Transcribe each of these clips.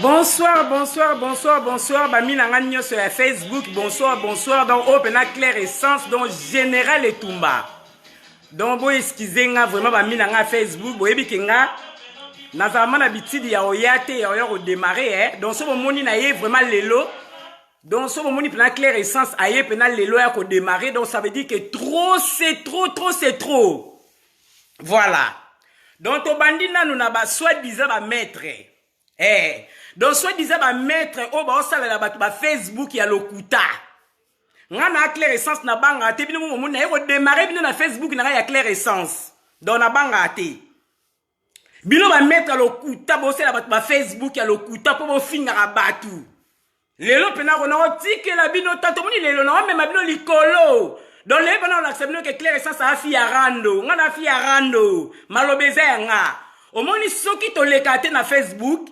Bonsoir, bonsoir, bonsoir, bonsoir. Bamina ngagno sur Facebook. Bonsoir, bonsoir. Donc, Open Claire Essence. Donc, Général et Tumba. Donc, bon, excusez-moi vraiment, Bamina nga Facebook. Bon, ebi kenga. Nazama l'habitude ya oyate ya oyo démarrer. Donc, ce moment ni na ye vraiment lelo. Donc, ce moment ni pena Claire Essence aye pena lelo ya ko démarrer. Donc, ça veut dire que trop, c'est trop, trop, c'est trop. Voilà. Donc, au bandina nous n'a soi-disant ba maître. Donc, soi-disant ba maître au ba osala la ba Facebook ya lokuta. Ngana Claire Essence na banga te bino mo na ko démarrer bino na Facebook na ya Claire Essence. Donc na banga te. Bino ba maître lokuta ba osala ba Facebook ya lokuta po bo finga batu. Lelo pena ko na otike la bino tanto moni lelo na même bino likolo. Donc les gens on accepte que Claire Essence a fi arando, ngana fi arando, malobeza nga. Au moni soki to lekate na Facebook,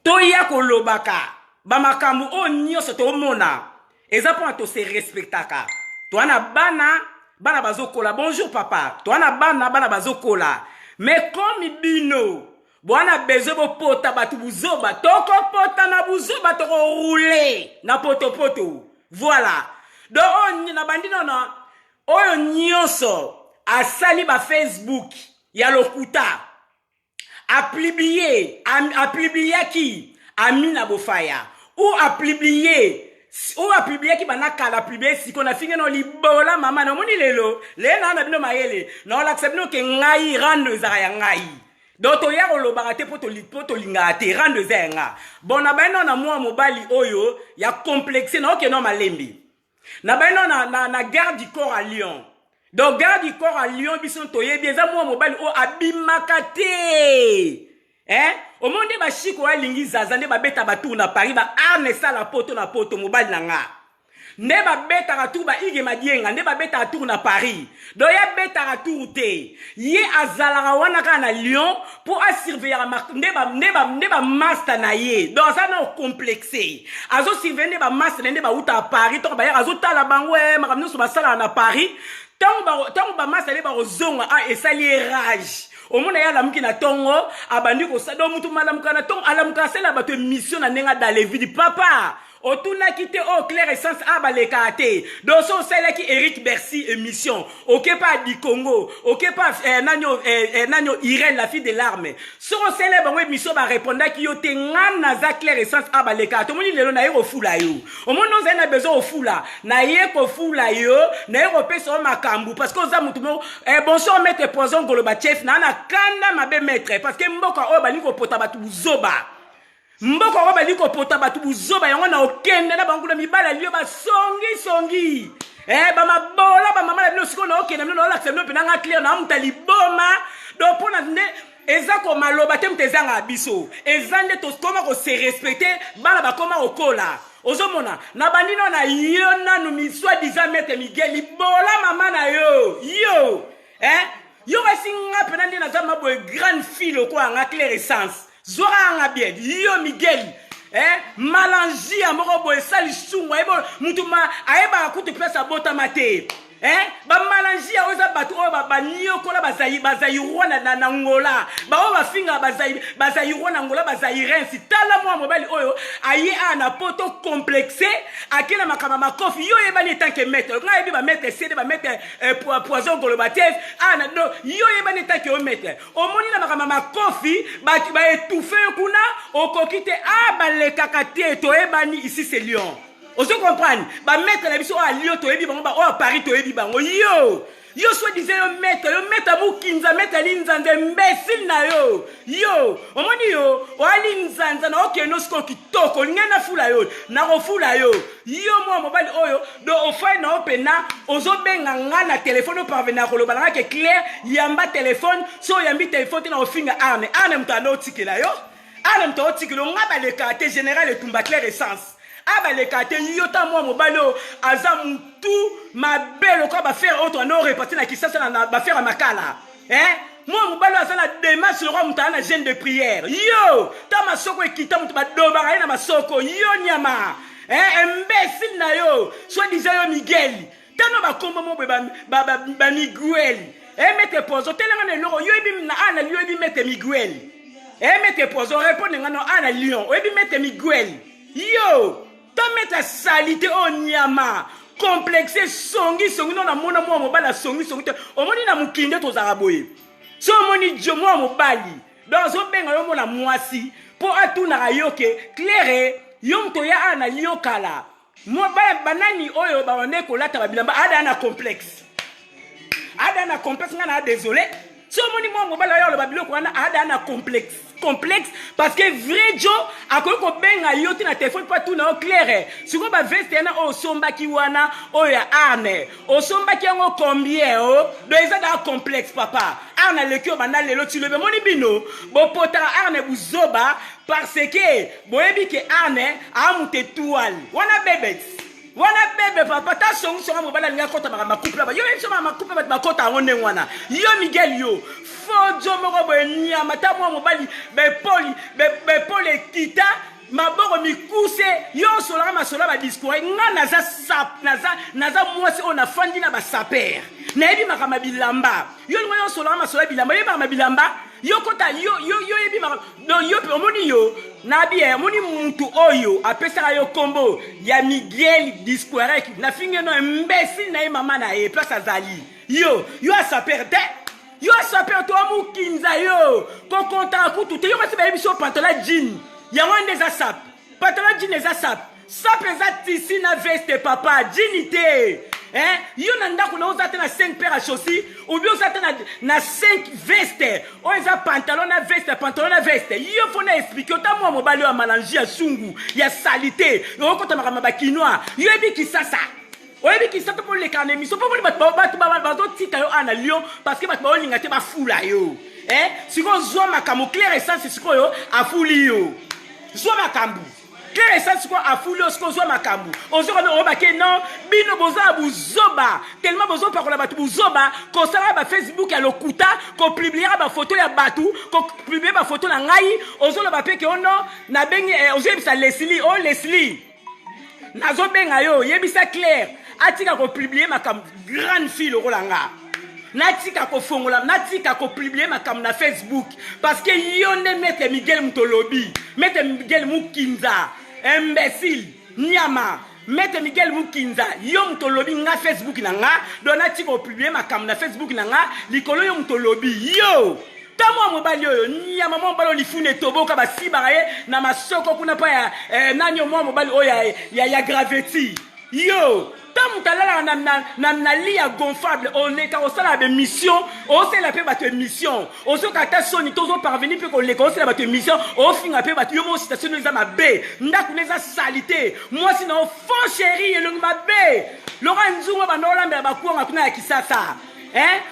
to ya ko lobaka, ba makambu o nyoso to mona. Eza pour to se respectaka. To ana bana bazokola. Bonjour papa. To ana bana bazokola. Mais comme bino, bwana bezo bo pota batu buzoba, toko pota na buzoba to rouler na poto. Voilà. Donc on na bandino na oyo nyonso asali ba Facebook ya lokuta a publié qui Amina Bofaya ou a publié qui banaka la publié si qu'on a fini no libola mama na moni lelo le na bino mayele na l'accepte no ke ngai rando za ya ngai donc to ya lo barate poto linga te rando za nga bon na bano na moi mobali oyo ya complexe na ok no malembi na bano na garde du corps à Lyon. Donc garde du corps à Lyon bison toye bieza moi mobile o abimakate. Au monde ba chiko wa lingi zazande ba beta ba tour na Paris ba arne ça la poto na poto mobile na nga. Ne ba beta ka tour ba ige madienga ne ba beta tour na Paris. Donc ya beta ka tour te. Ye azala wana ka na Lyon pour surveiller ne ba master na ye. Donc ça na complexé. Azo surveiller ba master ne ba uta Paris to ba ya azo tala bango makamno so ba sala na Paris. Tant ba master ne ba ozonga et sali rage. Au monde ya la mukina tongo abandi ko sa do mutu malam kana tong alam ka sela bato mission na nenga dans les vies papa. Otuna kite o Claire Essence abalekate. Donc so sela ki Eric Bercy émission. OK pas du Congo, OK pas nanyo Irène la fille de l'arme. So sela bango émission ba répondre ki yo te ngana za Claire Essence abalekate. Moni lelo na yeko fula yo. O monde nous a besoin au fula. Na yeko fula yo, na yeko peso makambu parce que za mutu mo bonsoir maître poison goloba chef na kanda mabe maître parce que mboka o bani ko pota batu buzoba. Mboko ko bali ko pota batu buzoba yango na okende na bangula mibala liyo ba songi ba mabola ba mama la bino siko na okende no la semno pe na Claire na mutali boma do pona nde eza ko maloba te mtezanga biso ezande to koma ko se respecter bala ba koma okola ozomona na bandino na yo na no mi soi disant maître Miguel bola mama na yo yo singa pe na ndi na zama boy grande fille ko anga Claire Essence Zora nga bien, yo Miguel, malangi amoko boy sali sungwa ebo mutuma aeba akutu pesa bota mate. Ba malangi ya oza batu o ba banyo kola bazayi rwanda na ngola. Ba o ba finga bazayi rwanda ngola bazayi rensi. Tala moi mobile oyo aye ana poto complexé akela makama makofi yo yeba ni tanke maître. Nga yebi ba maître cede ba maître poison golobatev ana do yo yeba ni tanke o maître. O moni na makama makofi ba étouffer kuna o kokite le kakate to ebani ici c'est Lyon. Vous comprenez? Ba mettre la biso à Lyon to ebi bango ba o Paris to ebi bango yo soit disait yo mettre mu kinza mettre linzanze imbécile na yo omoni yo o ali nzanza na okeno sko kitoko lingena fula yo na ko fula yo moi mobile oyo do ofai na opena ozobenga ngana téléphone parvenir ko lobala ke Claire yamba téléphone so yambi téléphone na ofinga arne mtano tikela yo mtano tikelo ngaba le quartier général et Tumba Claire Essence abalekate yota moi mobalo azam tout ma belle ko ba faire autre no repartir na kisasa na ba faire makala moi mobalo azana démarche le roi mutana jeune de prière ta masoko ekita mutu ba dobara na masoko nyama imbécile na yo soit disant yo Miguel tano ba kombo mo ba Miguel Mettez poison. Telanga ne loro. Yo ebi na ana yo ebi mette Miguel. Mettez poison. Répondez nga no ana lion. Ebi mette Miguel. Yo. To mette salité au nyama. Complexé songi non na mona mo mobala songi. Omoni na mukinde to zaraboye. So omoni jomo mobali. Dans un benga yo mona mwasi. Po atuna rayoke claire yo mto ya ana lion kala. Mo banani oyo ba wane ko lata ba bilamba ada na complexe. Ada na complexe ngana désolé. Si on moni mo mobala yo lo ba biloko wana ada na complexe. Complexe parce que vrai jo akoyo ko benga yo tina téléphone pas tout na au clair. Si ko ba veste na o somba ki wana o ya ane. O somba ki ngo combien o do eza da complexe papa. Arna le kyo bana lelo tu le be moni bino bo potara arne buzoba parce que boyebi ke arne amute toile. Wana bebe papa ta songi songa mobala nga kota ba couple ba yo même soma ma couple ba kota ngone wana yo Miguel yo fojo moko bo nyama ta mo mobali be poli kita maboko mikuse yo sola masola ba discours nga naza sap naza mwasi ona fandi na ba saper na ebi makama bilamba yo ngoyo sola masola bilamba yo makama bilamba yo kota yo ebi makama no yo omoni yo na bien moni muntu oyo apesa yo kombo ya Miguel discours na finge no imbécile na mama na e place azali yo asaper te yo asaper to amu kinza yo ko konta kutu te yo kasi ba ebiso pantalon jean ya wande za sap pantalon jean za sap eza tisi na veste papa jeanité yo na ndako na ozate na 5 paires à chaussures ou bien ozate na 5 vestes o eza pantalon na veste yo fona expliquer ota mo mobali wa malangi ya sungu ya salité yo kota makama ba kinois yo ebi kisasa oyebi kisasa pour les carnets miso pour bato tika yo ana lion parce que bato baolinga te bafula yo siko zwa makambo clair essence siko yo afuli yo zwa makambo clair essence siko afuli yo siko zwa makambo ozo ko obake non bino boza buzoba tellement bozo pakola bato buzoba ko sala ba Facebook ya lokuta ko publiera ba photo ya batu ko publier ba photo na ngai ozo lo ba peke ono na bengi ozo yebisa Leslie nazo benga yo yebisa clair atika ko publier makam grande fille rolanga natika ko fongola natika ko publier makam na Facebook parce que yo ne mette Miguel Mutolobi mette Miguel Mukinza imbécile nyama mette Miguel Mukinza yo Mutolobi nga Facebook na nga do natika ko publier makam na Facebook na nga likolo yo Mutolobi yo tamo mobali oyo nyama mobali lifune toboka basibara ye na masoko kuna pa ya nanyo mobali oyo ya gravity yo tam talala na lia gonflable on est au sala de mission on sait la paix battre mission on se kata soni tozo parvenir pe ko le ko sala battre mission on finga pe battre yo mo station za mabe ndaku neza salité moi sinon fond chéri le mabe Laurent Nzungo bandola mbe bakuanga kuna ya kisasa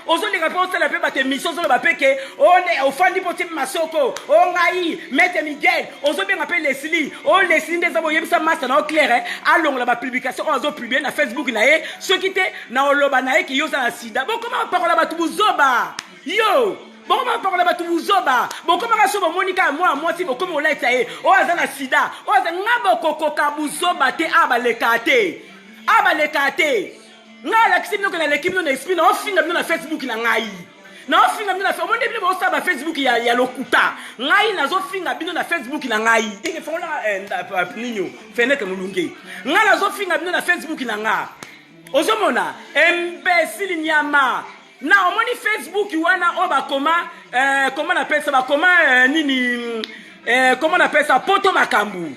ozo les réponses la paix battre mission sur le pape que on est au fond du petit masoko on ngai mette Miguel ozo bien appelle Leslie Leslie des aboyem sa master na clair allons la publication ozo publier na Facebook na ye ce qui était na oloba na ye ki yo za sida bon comment parole ba tubuzoba yo bon comment parole ba tubuzoba bon comment so Monica moi si comme on l'a été o azana sida o azana ngabo kokoka buzoba te abalekate nga la kisi mnoko na l'équipe no esprit na ofinga bino na Facebook na ngai na ofinga bino na Facebook monde bino ba ba Facebook ya lokuta ngai na zo finga bino na Facebook na ngai ike fonga ninyo feneke mulunge nga na zo finga bino na Facebook na nga ozomona imbécile nyama na omoni Facebook wana oba comment on appelle ça comment nini comment on appelle ça poto makambu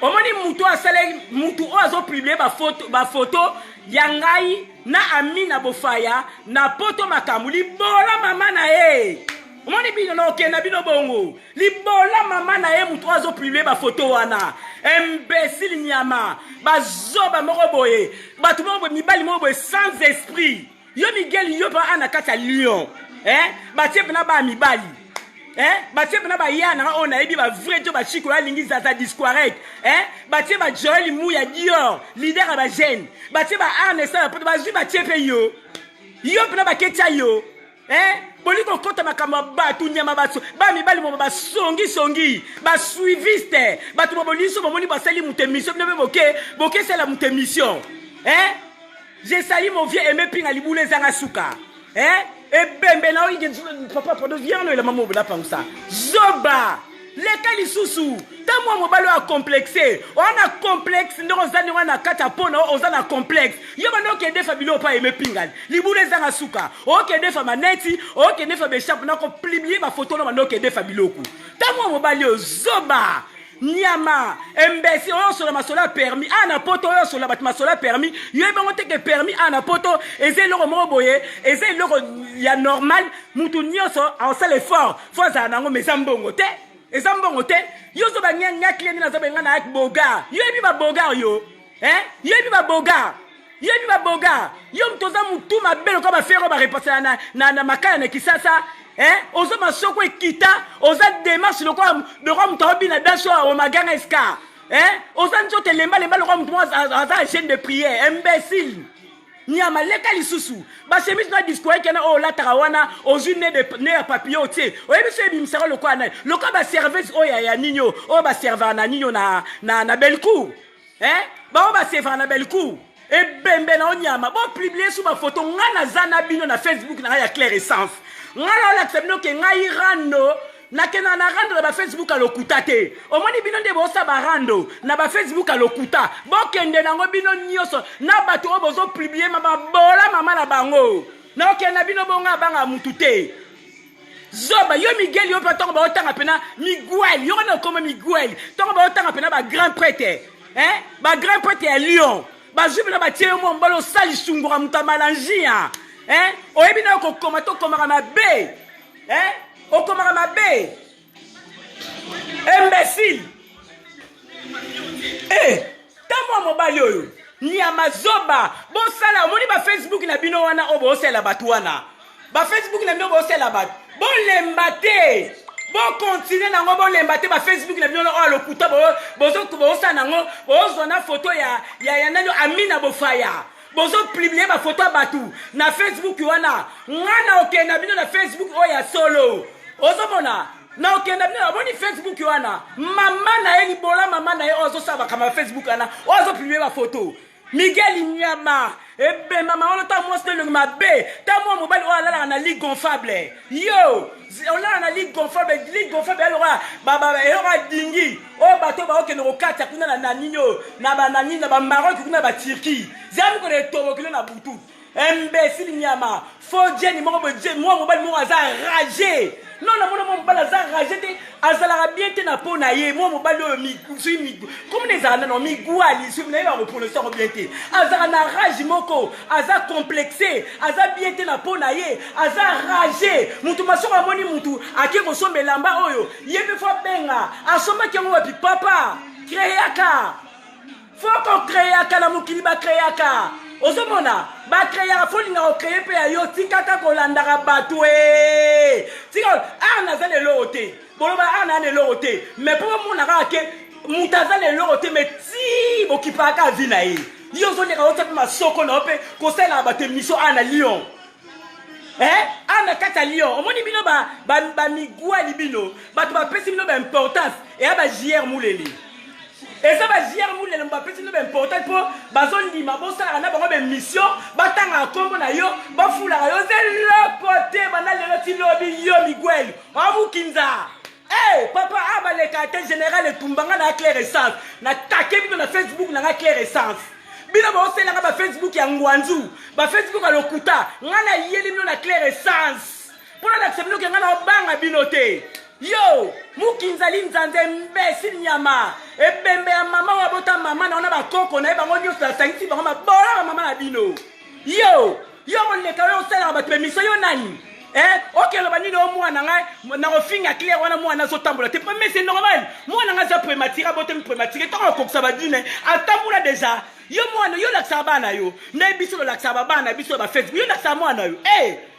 omoni mutu asale mutu ozo publier ba photo yangai na Amina Bofaya na poto makambu libola mama na ye omoni bino no kena bino bongo libola mama na ye mutu ozo publier ba photo wana imbécile nyama bazoba moko boye batu moko mibali moko boye sans esprit yo Miguel yo pa ana kata lion batie na ba mibali batie na ba yana on a ebi ba vrai jo ba chiko ya lingi za disquarek batie ba Joel Mouya Dior leader ba jeune batie ba Arnesa ba ju batie pe yo na ba kecha yo boliko kota makamba batu nyama baso ba mibali mo ba songi ba suiviste batu mo boliso mo moni ba sali mutemission ne boke c'est la mutemission j'ai sali mon vieux aimé pinga liboule zanga suka Et bembe na oyi papa pardon viens le maman bla pangusa. Zoba. Leka lisusu. Ta moi mobalo a complexé. On a complexe ndo zani wana kata pona ozana complexe. Yo bano ke defa bilo pa eme pingal. Libule zanga suka. O ke defa maneti, o ke defa be shop na ko publier ba photo no bano ke defa biloko. Ta moi mobalo zoba. Nyama, imbécile, on sur la masola permis, ana poto, on sur la masola permis, yo e bango teke permis, ana poto, et c'est l'euro moboye, et c'est l'euro ya normal, moutou nyonso, en sale fort, faut ça nango, mais zambongo te, et zambongo te, yo so ba nya kleni na zoba ngana ak boga, yo e bi ba boga yo, yo e bi ba boga. Yo e bi ba boga, yo mtoza mutu mabelo kwa ba fero ba repasser na makaya na kisasa. Oza masoko ekita, oza démarche le quoi de rome tobi na daso au magana eska. Oza nzote lemba le roi mutu aza chaîne de prière, imbécile. Nyama leka lisusu. Ba chemise na discours kana o la tarawana ozu ne ya papillon tie. O yebi se bimsara le quoi na. Le quoi ba service o ya ninyo, o ba serveur na ninyo na Belcourt. Ba o ba serveur na Belcourt. Et bembe na onyama bon publier sur ma photo ngana zana bino na Facebook na ya clair essence ngala la tsebno ke ngai rando na kena na rando na Facebook alokuta te omoni bino nde bo sa barando na ba Facebook alokuta bo kende nango bino nyoso na bato obozo publier mama bola mama na bango na okena bino bonga banga mutu te zoba yo Miguel yo patongo ba otanga pena Miguel yo na comme Miguel tongo ba otanga pena ba grand prêtre ba grand prêtre à Lyon. Bazubi na batie mo mbalo sali sungura mutamalanjia oyebi na kokoma to komara mabe okomara mabe imbécile tamo mobali oyo ni amazoba bo sala omoni ba Facebook na bino wana obo sala batu wana ba Facebook na bino bo sala batu bo lembate bon continuer nango bon lembate ba Facebook na bino o lokuta bozo sa nango bozo na photo ya nani Amina Bofaya bozo publier ba photo batu na Facebook wana ngana okenda bino na Facebook o ya solo ozo mona na okenda bino aboni Facebook wana mama na ye bola mama na ye ozo saba kama Facebook wana ozo publier ba photo Miguel Nyama ebe mama on ta moi c'est le mabe ta moi mobile o la na ligue gonflable yo on la na ligue gonflable alors baba elora dingi o bato ba okene ko kata kuna na ninyo na ba nani na ba Maroc kuna ba Turquie zami ko de tobo kilo na butu imbécile Nyama faux Jenny moi mobile mo aza ragé non na mona mobile aza ragé te azala bien te na pona ye moi mobile mi comme les ana no mi guali sur na ba prononcer bien te azala na rage moko aza complexé aza bien te na pona ye aza ragé mutu masoko moni mutu ake ko sombe lamba oyo yebe fo benga asomba ke mo wapi papa créaka faut qu'on créaka la mokili ba créaka ozomona ba créer folinga o créer pe yo tikaka ko landaka batu tika ana za le lote boloba ana ne lote mais pour mona ka ke mutaza le lote mais ti bokipaka vina ye yo zo ne ka ota ma soko na pe ko sala ba te mission ana Lyon ana kata Lyon omoni bino ba migwa libino batu ba pesi bino ba importance et ba JR Mouleli. Et ça va dire nous les Mbappé c'est important pour bazon di ma bossa na bango be mission batanga kombo na yo ba fula yo c'est le côté bana le ti lobi yo Miguel amu kinza papa aba le quartier général et tumbanga na clair essence na take bino na Facebook na clair essence bino ba osela ba Facebook ya ngwanzu ba Facebook alokuta ngana yeli bino na clair essence pour la accepter que ngana banga bino te yo mukinzali nzanze imbécile Nyama ebembe ya mama wa bota mama na ona ba koko na bango nyo sa sangiti bango mabola mama na bino yo on le kayo sala ba permission yo nani OK lo bani no mwana ngai na ofinga clair wana mwana zo tambola te mais c'est normal mwana nga za prématuré bote prématuré to ko sa ba dine atambula déjà yo mwana yo la sabana yo na biso la sabana biso ba Facebook yo la sa mwana yo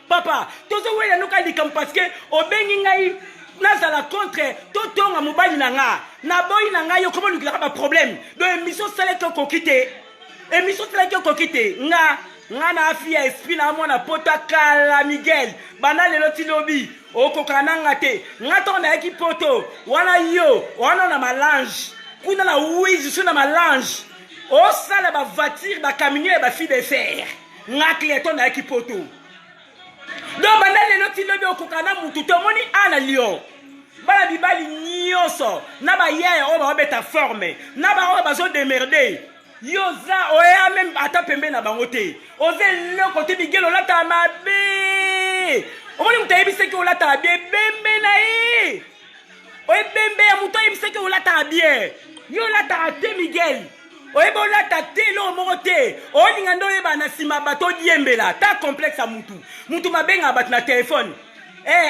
papa tozo wela no kali kam parce que obengi ngai nazala contre totonga mobali nanga na boyi nanga yo comment lukila ba problème do émission sale to kokite émission sale to kokite nga na afia esprit na mona pota kala Miguel bana lelo tilobi okokana ngate ngato na eki poto wana yo wana na malange kuna na wizi sur na malange o sala ba voiture ba camion ba fille de fer ngakle to na eki poto donc bana lelo tilobi okokana mutu tomoni ana lion bana bibali nyonso na bayaya oyo babeta forme na baoyo bazodemerde yoza oya même ata pembe na bango te oze eloko te bigelo olata mabe omoni mutu ayebiseki olata bien bembe na ye oye bembe ya mutu ayebiseki olata bien yo olataka te Miguel oyeba olata te eloko moko te olinga nde oyeba na nsima bato odiembela ta complexe ya mutu mabenga bato na telefone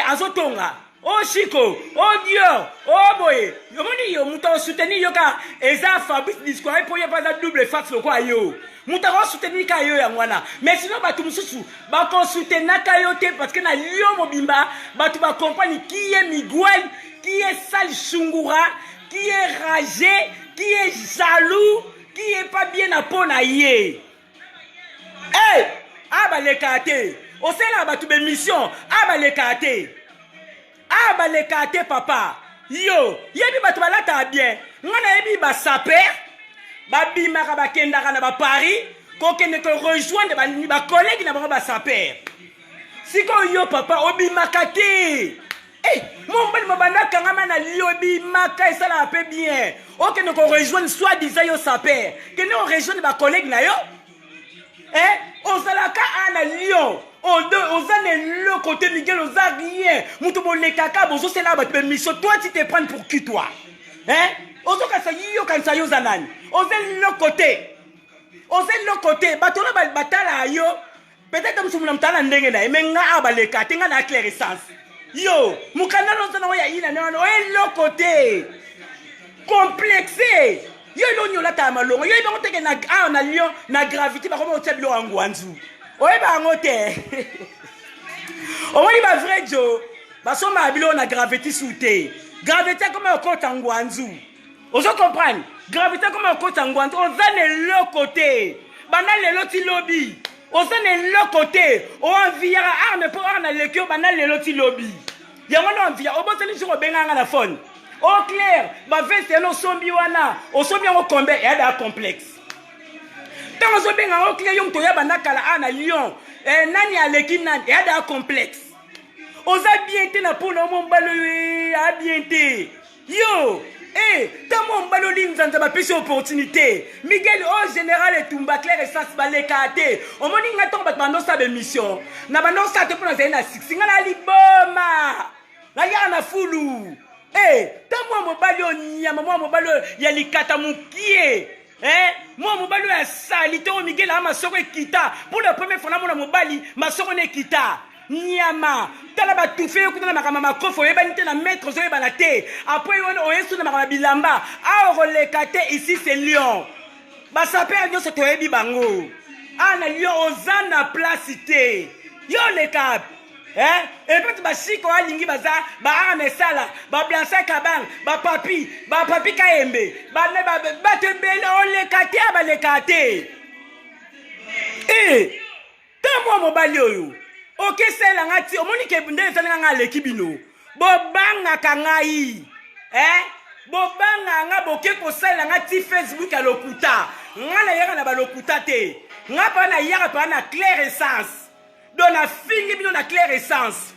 azotonga o Chico o Dior o boye yomoni yo mutu osoutenir yo ka eza Fabrice Discours po yo paza double face lokwa yo mutu akosoutenir ka yo yango wana mais sinon bato mosusu bakosoutenaka yo te parce que na yo mobimba bato bakomprendre qui est Miguel qui est Sal Chungura qui est ragé qui est jaloux qui est pas bien à pona yé abaleka te osala bato be mission abaleka te abaleka te papa yo yebi bato balata bien ngana yebi ba saper babimaka bakendaka na ba Paris kokende ko rejoindre ba collègue na bango ba saper siko yo papa obimaka te mon bel mabandaka ngama na liyo obimaka esala pe bien okende ko rejoindre soit disant yo saper kende on rejoindre ba collègue na yo ozalaka ana lion oza le côté Miguel oza rien mutu bolekaka bozosela bato mission toi tu te prends pour qui toi ozokasa yo kanisa yo zanani oza le côté bato na batala yo peut-être musu muna mtala ndenge na mais nga abaleka te nga na clair essence yo mukana loza na ya ina na le côté complexé yo lo nyola ta malongo yo ibango teke na lion na gravité ba komo tebilo angwanzu oyeba ngo te omoni ba vrai jo basoma bilo na gravité soute gravité comme okota ngwanzu ozo comprendre gravité comme okota ngwanzu ozane le côté bana lelo ti lobby ozane le côté o enviera arme pour arna lekio bana lelo ti lobby yango no envia oboseli jiko benganga na phone au clair ba veste no sombi wana osombi ngo kombe ya da complexe tant ozo benga au clair yong to ya bana kala ana lion nani aleki nani ya da complexe oza bien te na pona mo mbalo a bien te yo tant mo mbalo linzanza ba pesi opportunité Miguel au général etumba clair essence baleka te omoni ngato ba bando sa be mission na bando sa te pona zena 6 ngala liboma na ya na fulu tant moi mobali onyama moi mobali ya likata mukie moi mobali ya salite o Miguel ama soko ekita pour la première fois na mona mobali masoko ne kita nyama tala ba tufe ko na makama makofo yeba nite na maître zo yeba na te après on yesu na makama bilamba a relekate ici c'est lion ba saper nyo se toyebi bango ana lion ozana place te yo le cap et puis ba Chico alingi baza ba amesala ba Blanca Kabang ba papi Kaembe ba tembele olekate abalekate tamo mobali oyo okesela ngati omoni ke nde ezalanga ngaleki bino bobanga kangai bobanga nga boke kosala ngati Facebook ya lokuta ngana yaka na balokuta te ngapa na yaka pa na clair essence donc la fille bino na clair essence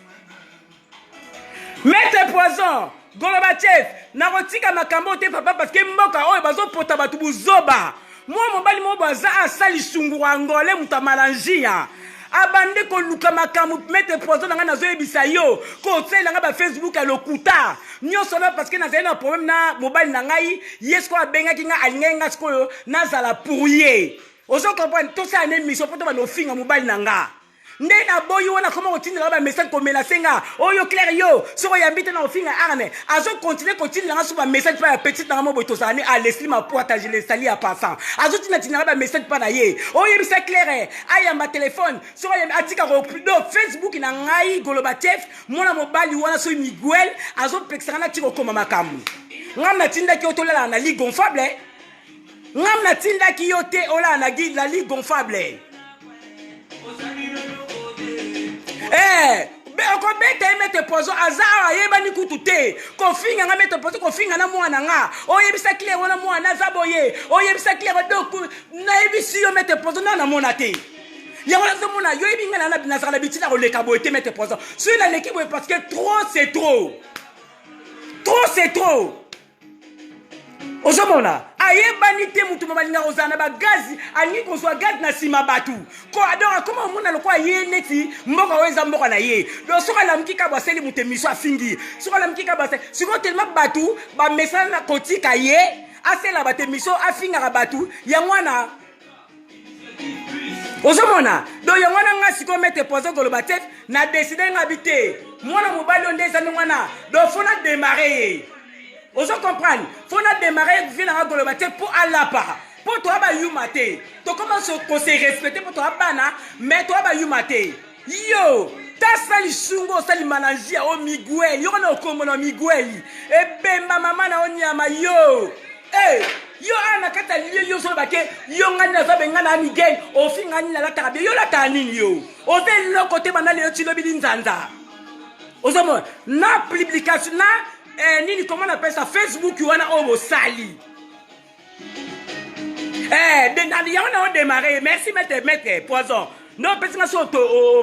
Maître Poison Golobachev na kotika makambo te papa parce que mboka oyo bazopota batu buzoba moi mobali mo baza asali sungura ngole mutamalanjia abande ko luka makambo Maître Poison nga nazoyebisa yo ko tsela nga ba Facebook ya lokuta nyoso na parce que na zena problème na mobali na ngai yesko abenga kinga alinga skoyo nazala pourrier ozo comprendre tout ça ne mission poto ba no finga mobali na nga nde na boyo wana koma kotinda ba message ko menacenga oyo clair yo soko yambite na ofinga arne azo continuer kotinda nga suba message pa ya petite na mo boto sani a lesli ma poata je le sali a passant azo tinda ba message pa na ye oyo bisa clair aya ma téléphone soko yam atika ko do Facebook na ngai Golobachev mona mobali wana so Miguel azo pexana na tiko koma makambu ngam na tinda ki otolela na ligue gonfable ngam na tinda ki yote ola na la ligue gonfable ko beta Maître Poison azara yeba ni kutute ko finga nga Maître Poison ko finga na mwana nga oyebisa clair wana mwana zaboye oyebisa clair doku na yebisi yo Maître Poison na mona te Ya wala zamona yo ibinga na na sala bitila ko leka boete mettre poison. Sur la l'équipe parce que trop c'est trop. Trop c'est trop. Ozomona ayebani te mutu mabalinga ozana ba gazi ani ko so gaz na sima batu. Ko adora comment mona lo kwa ye neti mboka weza mboka na ye. Do soka la mkika ba seli mutemiso afingi. Soka la mkika ba seli. Siko tellement batu ba message na kotika ye asela batemiso afinga batu ya mwana. Ozomona do ya mwana nga siko mete pozo goloba tête na décider ngabité mwana mobali ondeza mwana do fona démarrer. Ozo comprendre faut na démarrer vile na goloba tête pour alla para pour toi ba yumate to commence ko se respecter pour toi bana mais toi ba yumate yo ta sali sungo sali manangia o Miguel yo na okomono Miguel e bemba mama na onyama yo yo ana kata yo so bake yo ngani na zabe ngana na Miguel o finga ni la tabe yo la tanini yo o ve lo côté banale yo tilo bili nzanza ozomo na publication na nini comment on appelle ça Facebook wana o sali on démarrer merci maître poison non parce que ça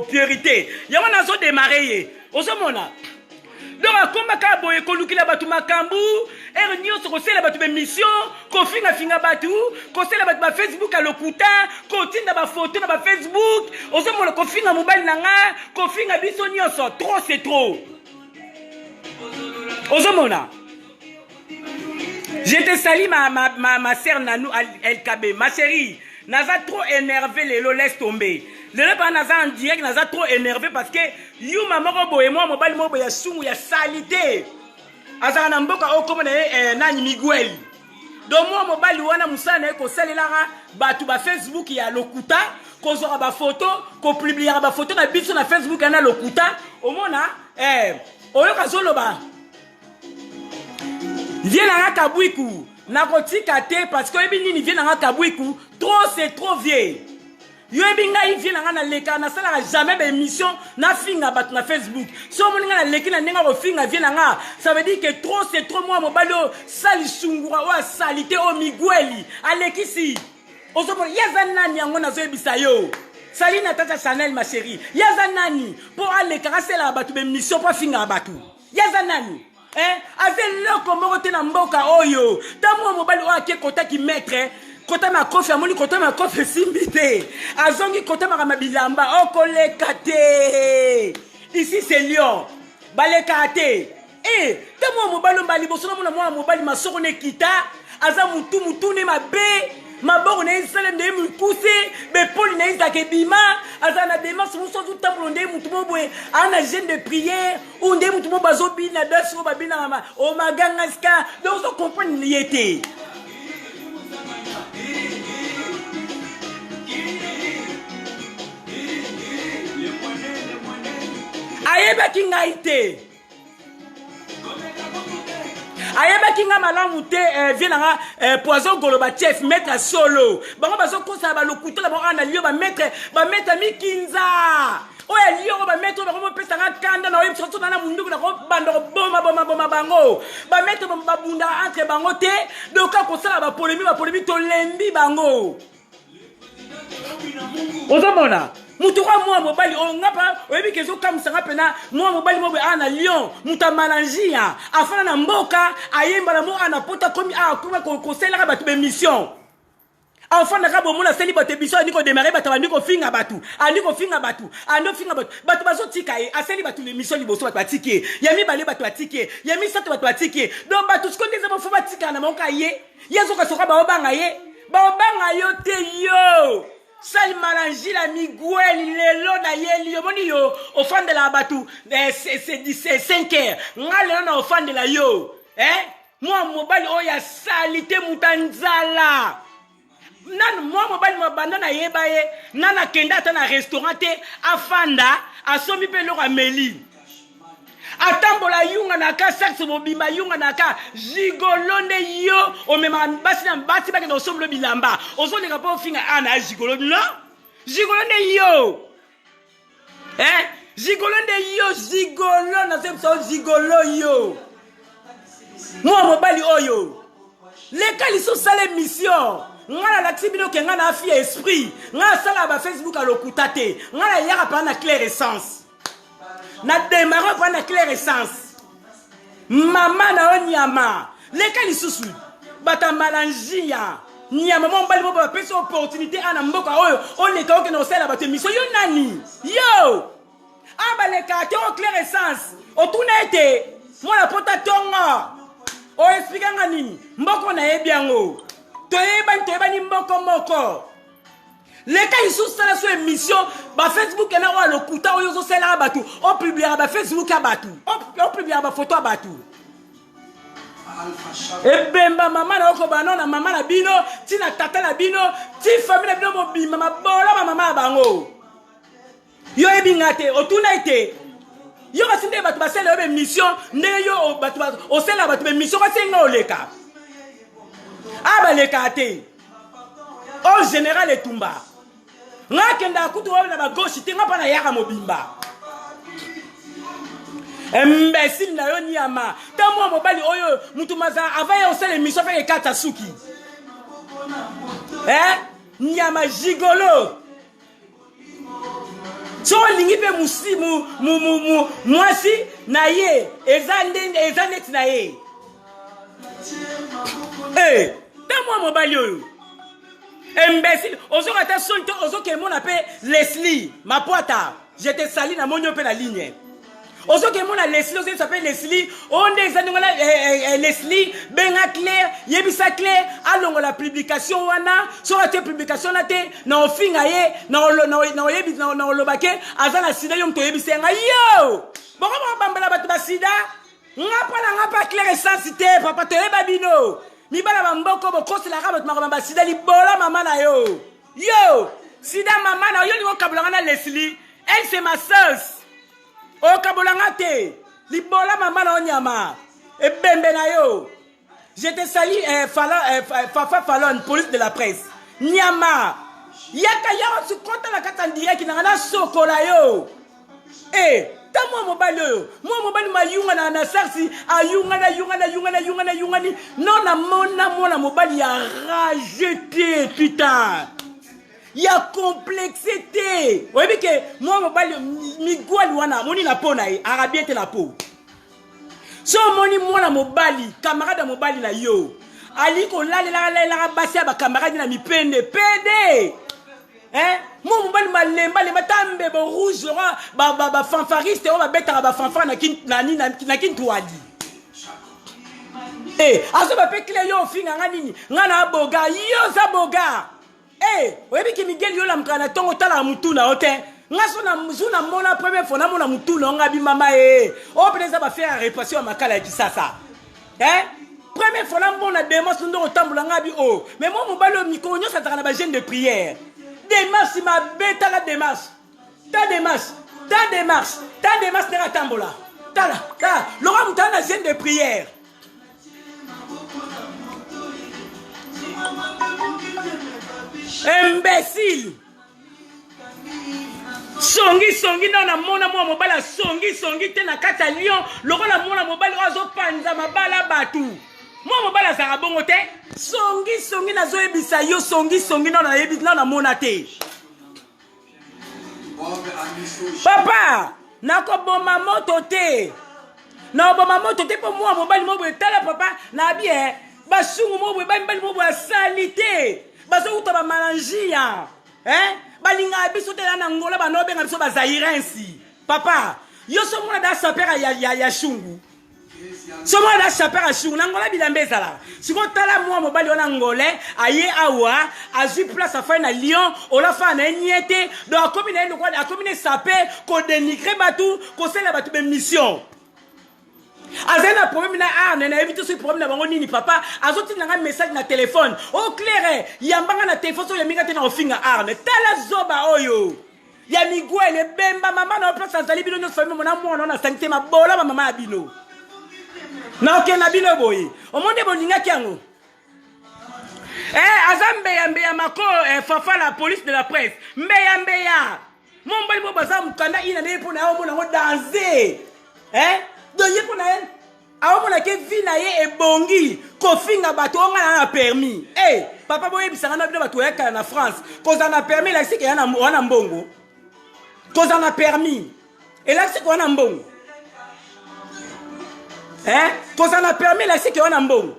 priorité ya wana so démarrer ozomona donc comme ka boye ko lukila batu makambu nyo so ko sela batu be mission ko finga batu ko sela batu ba Facebook a lokuta ko tinda ba photo na ba Facebook ozomona ko finga mobile nanga ko finga biso nyonso trop c'est trop ozomona. Je te salue ma sœur Nanou LKB. Ma chérie, Naza trop énervé, le laisse tomber. Le pas Naza en direct, Naza trop énervé parce que you maman et moi, mobile mobo ya sungu ya salité. Aza na mboka o comme nani Miguel. Donc moi mobile wana musana ko salela batu ba Facebook ya lokuta, ko zora ba photo, ko publiera ba photo na biso na Facebook na lokuta. Omona oyo kazolo ba viens na kabwiku na kotika te parce que ebi ni vient na kabwiku trop c'est trop vieux yo ebi ngai vient na leka na sala jamais ba émission na finga bat na Facebook so mo nga na leki na nenga ko finga vient na ça veut dire que trop c'est trop moi mobalo sali sungura wa salite o Migueli alekisi ozomo yazanani yango na zo ebisa yo Salina tata Chanel ma chérie yazanani pour aller caresser la batu be mission pour finga batu yazanani avec loko moko te na mboka oyo tamu mobali o ake kota ki maître kota na kofi amoni kota na kofi simbite azongi kota ma bilamba o koleka te ici c'est Lyon baleka te tamu mobali mbali boso na mwana mobali masoko ne kita aza mutu ne mabe maboko na isale nde mukuse be poli na isake bima azana démarche muso tout temple nde mutu mobwe ana jeune de prière ou nde mutu mobazo bina dasu babina mama o maganga ska donc on comprend liété ayeba kingaite ayeba kinga malamu te viena poison goloba chef maître solo bango bazo kosa ba lokuta la bango na lio ba maître mikinza oya lio ba maître ba ko pesa nga kanda na oyem soto na munduku na ko bando boma bango ba maître ba bunda entre bango te donc ko sala ba polémique to lembi bango ozomona mutuka mwa mobali ongapa oyebi kezo kamsanga pena mwa mobali mobe ana Lyon mutamananjia afana na mboka ayemba na mo ana pota komi kuma ko sela ba be mission afana ka bomona seli ba te mission ani ko démarrer ba tabandi ko finga batu ando finga batu bazo tika e aseli batu le mission liboso batu atike yami bale batu atike yami sato batu atike donc batu skondeza mo foma tika na moka ye yezo ka soka ba obanga yo te yo Sali malangi la Miguel lelo na yeli yo moni yo ofande la batu c'est 5 heures ngale na ofande la yo moi mobali oya salite mutanzala nan moi mobali mabanda na yeba ye nana kenda ta na restaurant te afanda asomi pe lo ameli atambola yunga naka saxe mobima yunga naka jigolonde yo o mema basi na basi ba ke somlo bilamba ozo le kapo finga ana jigolo no jigolonde yo jigolonde yo jigolo na sepso jigolo yo moi mobali oyo le kali so sale mission ngana laksi bino ke ngana afi esprit ngana sala ba Facebook a lokuta te ngana yaka pa na claire essence na démarrer pa na claire essence mama na onyama leka lisusu bata malangia nyama mombali boba pesa opportunité ana mboka oyo oleka oke na osala bato mission yo nani yo abaleka te o claire essence otuna ete mwana pota tonga o explique nga nini mboko na yebi yango toyebani mboko moko leka isu sala so émission ba Facebook na wa lokuta oyo zo sala batu o publier ba Facebook ya batu o publier ba photo ya batu ebemba mama na oko banona mama na bino tina tata na bino ti famille na bino mobima mabola mama bango yo ebingate otuna ite yo basinde batu basela yo mission ndenge yo batu osela batu mission basenga oleka abaleka te au général etumba ngakenda kutu na ba gauche tinga pa na yaka mobimba imbécile na yo nyama ta mwa mobali oyo mutu maza avaya osela mission fa ekata suki nyama gigolo so lingi pe musimu mwasi na ye eza net na ye ta mwa mobali oyo imbécile ozoka ta sonto ozoke mona pe Leslie Mapwata je te sali na monyo pe na ligne ozoke mona Leslie ozo s'appelle Leslie onde ezaningona Leslie benga Claire yebisa Claire alongo la publication wana so ate publication na te na ofinga ye na oyebi na olobake azana sida yo mto yebisa nga yo boko bambala batu basida ngapa Claire essence papa te yeba bino mibala bamboko bokosela ka batu makamba sida libola mama na yo sida mama na yo ni kabulanga na Leslie elle c'est ma sœur o kabolanga te libola mama na onyama ebembe na yo je te salue Fafa Fallon police de la presse nyama yaka ya su konta la kata direct na sokola yo ta mwa mobali mayunga na sarsi ayunga na yunga ni non na mona mobali ya rage putain ya complexité oyebi ke mwa mobali migwali wana moni na po na ye arabien te na po so moni mwana mobali camarade mobali na yo ali ko lalela basi ya ba camarade na mipende pede mwa mobali malemba tambe bo rouge ba fanfariste o ba beta ba fanfare na kintuadi azo ba pe clé yo finga ngani ngana boga yo za boga oyebi ki Miguel yo la mkana tongo tala mutuna ote ngaso na mzuna mona première fois na mona mutuna ngabi mama o peneza ba faire répression makala ya kisasa première fois na mona démarche ndo otambula ngabi mais moi mobalo mikonyo sa takana ba jeune de prière démarche ma beta la démarche ta démarche nera tambola ta lora mutana jeune de prière imbécile songi na mona mwa mobala songi te na kata lion lokola mona mobali ozo panza mabala batu mwa mobala za bongo te songi na zo ebisa yo songi na yebi na mona te papa na ko boma moto te po mwa mobali mo tala papa na bien basungu mo bali mo salite bazo uta ba malangia balinga biso te na ngola banobe nga biso bazairensi papa yo so mona da sapera ya shungu so mona da sapera shungu na ngola bilambeza la siko tala mwa mobali ona ngole aye awa azu place afa na Lyon ola fa na niete do akomi na ndo kwa akomi ne sape ko dénigrer batu ko sela batu be mission azena problème na na éviter ce problème na bango nini papa azoti na message na téléphone au clair yambanga na téléphone so yaminga te na ofinga arne tala zoba oyo ya migwele bemba mama na place azali bino famille mona mwana na santé mabola mama abino na ok na bino boye omonde bolinga kiango azambe ya mako fafa la police de la presse mbeya mon bali bo baza mukanda ina ne po na omona ngo danser do yepo na en aomona ke vi na ye ebongi kofinga bato onga na permis papa boye bisanga bino bato yaka na France cause on a permis la sike yana wana mbongo cause on a permis et la sike wana mbongo hein cause on a permis la sike wana mbongo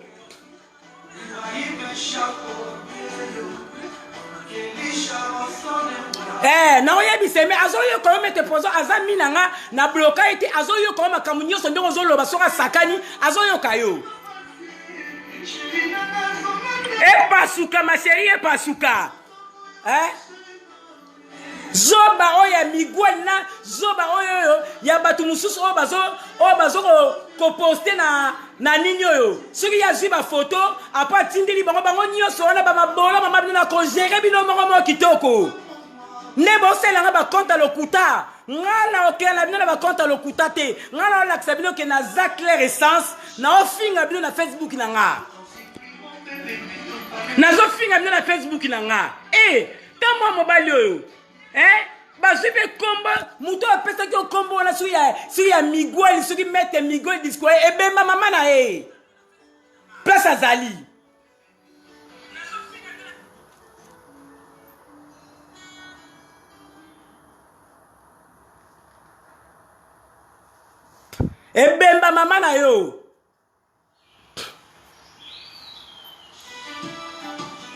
na oyebi seme azoyo ko mete pozo azami nanga na bloka ete azoyo ko makamunyo so ndongo zoloba soka sakani azoyo kayo e pasuka ma chérie e pasuka zoba oya migwel na zoba oyo ya batu mususu o bazo ko poster na nini oyo soki ya ziba photo apa tindeli bango nyoso wana ba mabola mama bino ko gérer bino mo kitoko nebo selanga ba compte à l'okuta ngala okela bino na ba compte à l'okuta te ngala la sabino ke na za clair essence na ofinga bino na Facebook na nga na zo finga bino na Facebook na nga tamo mobile oyo bazibe komba muto apesa ki kombo na suya migweli suki mete migweli disco ebema mama na place azali ebemba mama na yo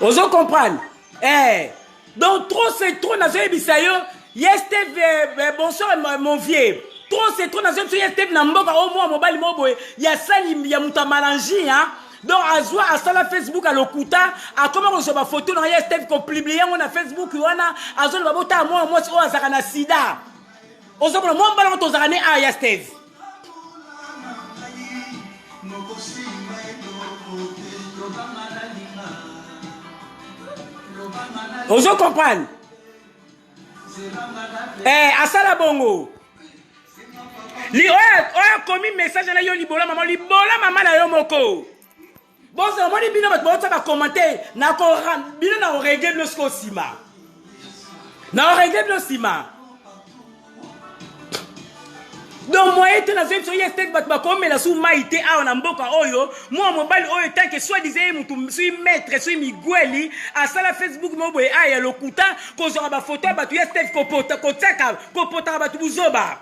ozo comprendre donc trop c'est trop na zo ebisayo Yesteve bonsoir mon vieux trop c'est trop na zo Yesteve na mboka au moins mobile moboye ya sali ya mutamalangi hein donc azwa asala Facebook à lokuta a comment on se ba photo na Yesteve ko publier na Facebook wana azwa ba bota moi o azaka na sida ozo bona mo mbala to zakane a Yesteve ozo comprendre asala bongo li oya komi message na yo libola mama na yo moko bonso moni bino bato ba commenter na ko bino na régler le sima na régler le sima donc moi était na zone soye steak bato ba komela su maite a na mboka oyo moi mobile oyo tant que soit disait mutu suis maître suis migweli asala Facebook moboye a ya lokuta ko zora ba photo bato ya steak ko pota bato buzoba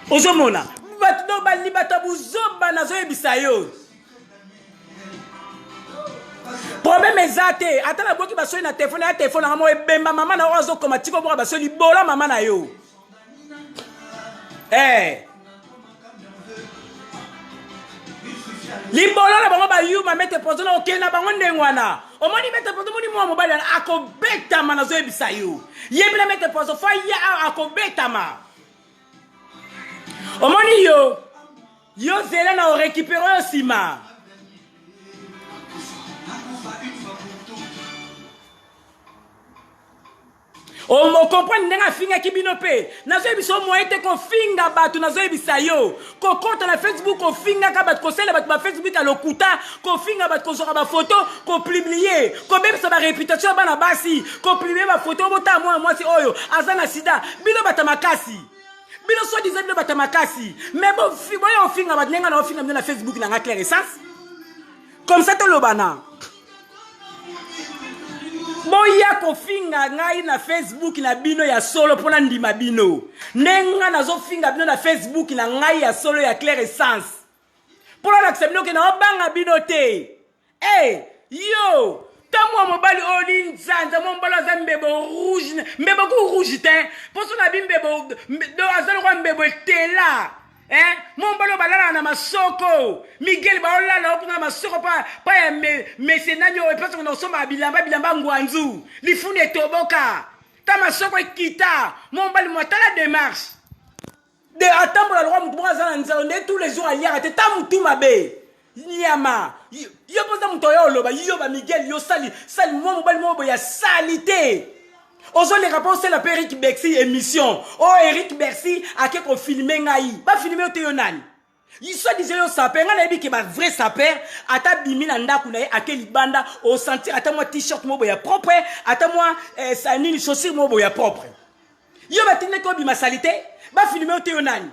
ozomona bato do bali bato buzoba na zo ebisa yo problème ezate atala boki basoli na téléphone na mo ebemba mama na ozo koma tiko boka basoli bola mama na yo libola na bango ba yuma mete pozo na okena bango ndengwana omoni mete pozo moni mo mobile akobeta mana zo ebisa yo yebila mete pozo fa ya akobeta ma omoni yo zela na o récupérer sima on me comprend ndenga finga kibino pe nazo ebiso mo ete ko finga batu nazo ebisa yo ko compte na Facebook ko finga ka batu ko sela batu ba Facebook a lokuta ko finga batu ko zora ba photo ko publier ko bebisa ba réputation bana basi ko publier ba photo bota moi si oyo azana sida bino bata makasi bino so disait bino bata makasi mais bon boyo finga batu nenga na finga na Facebook na nga clair essence comme ça to lobana boya ko finga ngai na Facebook na bino ya solo pona ndima bino nenga nazo finga bino na Facebook na ngai ya solo ya clair essence pona na ksebino ke na obanga bino te yo tamwa mobali oli nzanza mo mbala za mbebo rouge mbebo ku rouge te poso na bimbebo do azalo kwa mbebo tela mon balo balala na masoko Miguel baolala okuna masoko pa ya mesenanyo epaso na soma bilamba ngwanzu lifune toboka ta masoko ekita mon bali mwatala démarche de atambola le roi mutu azana nzalo tous les jours aliaka te ta mutu mabe nyama yo poza muto yo loba yo ba Miguel yo sali mon bali mo ya salité Ozo les rapports c'est la Eric Bercy émission. Oh Eric Bercy a quelque filmé ngai. Ba filmé au teyonani. Il soit disait yo sapeur, nga na bi ke ba vrai sapeur, ata bimi na ndaku na ye akeli banda au sentir ata moi t-shirt mo boya propre, ata moi sanini chaussure mo boya propre. Yo ba tine ko bima salité, ba filmé au teyonani.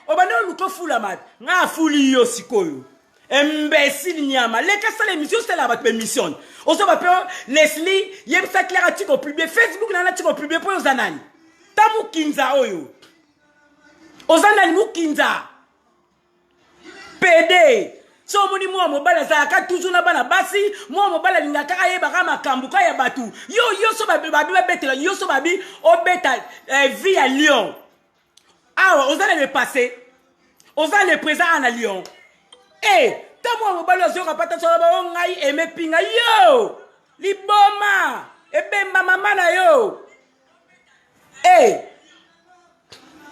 Obana luko fula mat. Nga fuli yo sikoyo. Imbécile nyama. Les cas ça l'émission c'est la bat émission. Ozo ba pe Leslie, yeb ça clair article publié Facebook na article publié pour ozanani. Tamu kinza oyo. Ozanani mu kinza. PD. So moni moi mobala za ka toujours na bana basi, moi mobala linga ka yeba ka makambu ka ya batu. Yo so ba betela, yo so ba bi obeta vie à Lyon. Ah, ozana le passé. Ozana le présent à Lyon. Ta moi mobala zo ka pata so ba ngai eme pinga yo. Liboma, ebemba mama na yo.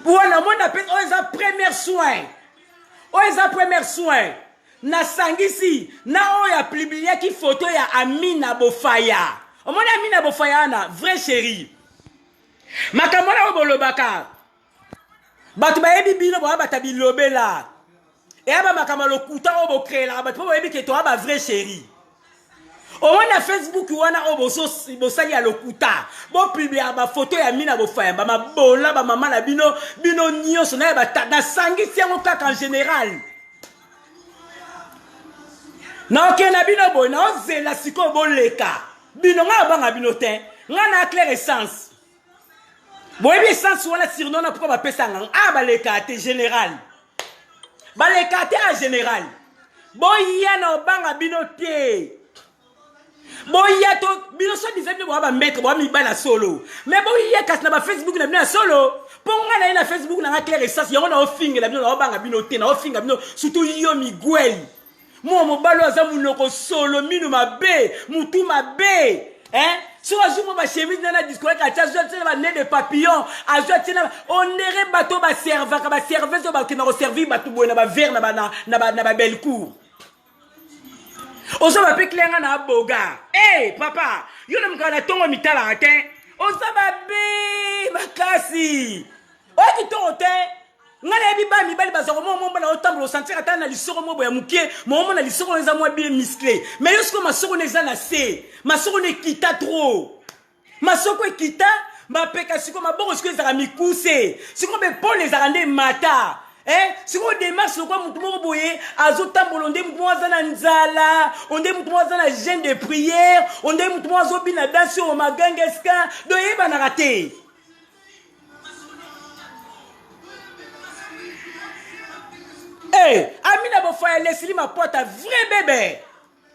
Voilà, mon appel oza premier soin. Oza premier soin. Na sangisi na oya publier ki photo ya Amina Bofaya. Omona Amina Bofaya na vrai chéri. Makamona obolobaka. Batu ba yebi bino ba batabi lobela. E aba makamalo kuta obo krela ba po yebi ke to aba vrai chéri. Omona Facebook wana obo so bosali ya lokuta. Bo publier ba photo ya Amina Bofaya ba mabola ba mama na bino nyonso na ba na sangisi yango kaka en général. Na ok na bino boy na ozela siko boleka bino nga banga bino te nga na clair essence boy bi essence wala surnom na pourquoi ba pesa nga baleka te général baleka te en général boy ya na banga bino te boy ya to bino so disait bino ba mettre ba mi bana solo mais boy ya kas na ba Facebook na bino solo ponga na Facebook na clair essence yango na ofinga na bino na banga bino te na ofinga bino surtout yo Miguel. Moi, mon balo azamu noko solo, minu mabe, mutu mabe. Si on joue ma chemise dans la discothèque, à chaque fois, on a nez de papillon, à chaque fois, on dirait bateau, ba serveur, ba serveuse, qui n'a servi, bateau, na ba verre, na ba belle cour. On s'en va pe clair na boga. Papa, yo ne m'kana tongo mitala atin. On s'en va be, makasi. Qui t'ont ngana bi ba mi bali bazako mo na otambo sentir ata na lisoko mo boya mukie mo na lisoko neza mo bien musclé mais yosko masoko neza na se masoko ne kita trop masoko ekita ma peka siko maboko siko ezaka mikuse siko be pole ezaka nde mata siko démarche kwa mutu mo boye azotambola nde mutu mo azana nzala onde mutu mo azana jeûne de prière onde mutu mo azobina danse o magangeska do yeba na raté. Amina Bofaya Leslie ma porte à vrai bébé.